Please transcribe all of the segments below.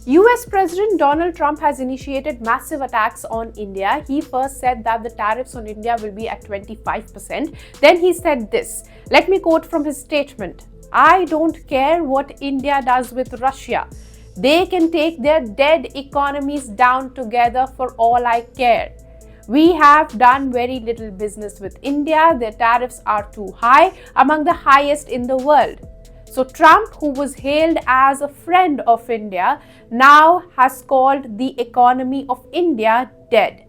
US President Donald Trump has initiated massive attacks on India. He first said that the tariffs on India will be at 25%. Then he said this. Let me quote from his statement. I don't care what India does with Russia. They can take their dead economies down together for all I care. We have done very little business with India. Their tariffs are too high, among the highest in the world. So Trump, who was hailed as a friend of India, now has called the economy of India dead.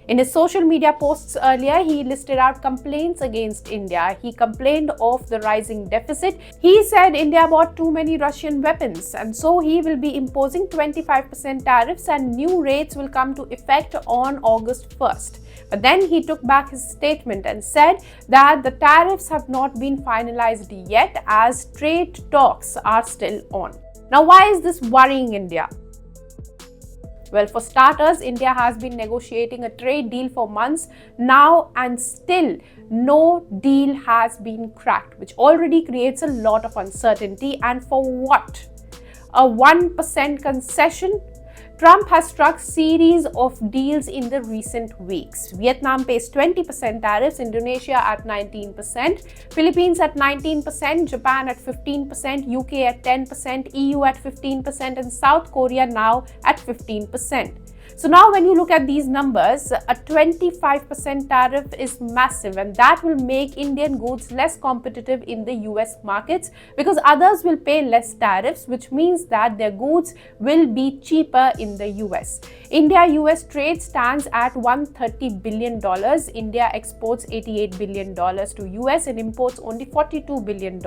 In his social media posts earlier, he listed out complaints against India. He complained of the rising deficit. He said India bought too many Russian weapons, and so he will be imposing 25% tariffs and new rates will come to effect on August 1st. But then he took back his statement and said that the tariffs have not been finalized yet as trade talks are still on. Now, why is this worrying India? Well, for starters, India has been negotiating a trade deal for months now and still no deal has been cracked, which already creates a lot of uncertainty. And for what? A 1% concession? Trump has struck series of deals in the recent weeks. Vietnam pays 20% tariffs, Indonesia at 19%, Philippines at 19%, Japan at 15%, UK at 10%, EU at 15%, and South Korea now at 15%. So now when you look at these numbers, a 25% tariff is massive, and that will make Indian goods less competitive in the US markets because others will pay less tariffs, which means that their goods will be cheaper in the US. India-US trade stands at $130 billion. India exports $88 billion to US and imports only $42 billion.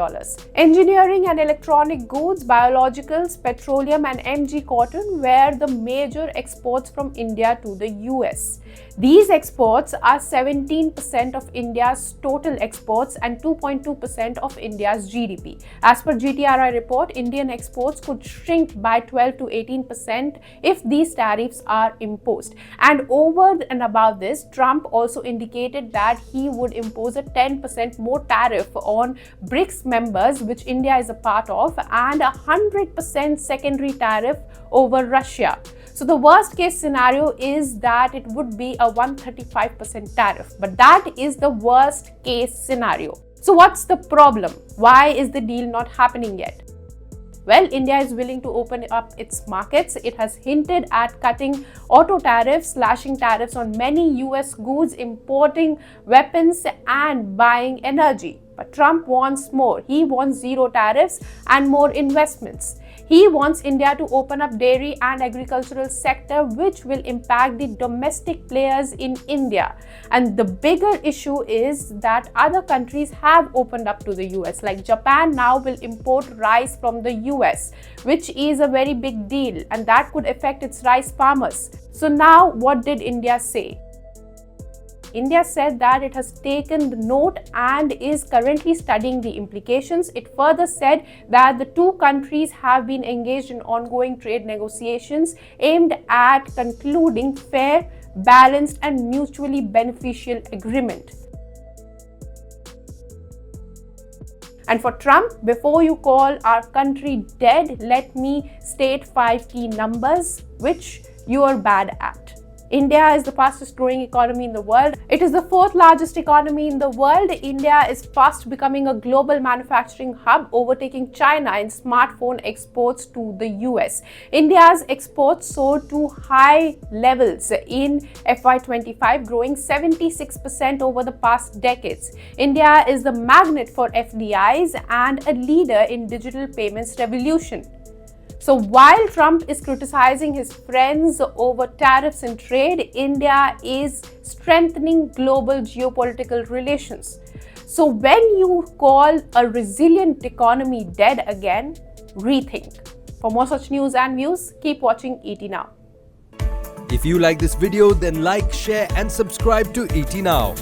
Engineering and electronic goods, biologicals, petroleum and MG cotton were the major exports from India to the US. These exports are 17% of India's total exports and 2.2% of India's GDP. As per GTRI report, Indian exports could shrink by 12 to 18% if these tariffs are imposed. And over and above this, Trump also indicated that he would impose a 10% more tariff on BRICS members, which India is a part of, and a 100% secondary tariff over Russia. So the worst case scenario is that it would be a 135% tariff, but that is the worst case scenario. So what's the problem? Why is the deal not happening yet? Well, India is willing to open up its markets. It has hinted at cutting auto tariffs, slashing tariffs on many US goods, importing weapons and buying energy. But Trump wants more. He wants zero tariffs and more investments. He wants India to open up dairy and agricultural sector, which will impact the domestic players in India. And the bigger issue is that other countries have opened up to the US, like Japan now will import rice from the US, which is a very big deal, and that could affect its rice farmers. So now what did India say? India said that it has taken the note and is currently studying the implications. It further said that the two countries have been engaged in ongoing trade negotiations aimed at concluding fair, balanced, and mutually beneficial agreement. And for Trump, before you call our country dead, let me state 5 key numbers which you are bad at. India is the fastest growing economy in the world. It is the 4th largest economy in the world. India is fast becoming a global manufacturing hub, overtaking China in smartphone exports to the US. India's exports soared to high levels in FY25, growing 76% over the past decades. India is the magnet for FDIs and a leader in digital payments revolution. So while Trump is criticizing his friends over tariffs and trade, India is strengthening global geopolitical relations. So when you call a resilient economy dead again, rethink. For more such news and views, keep watching ET Now. If you like this video, then like, share and subscribe to ET Now.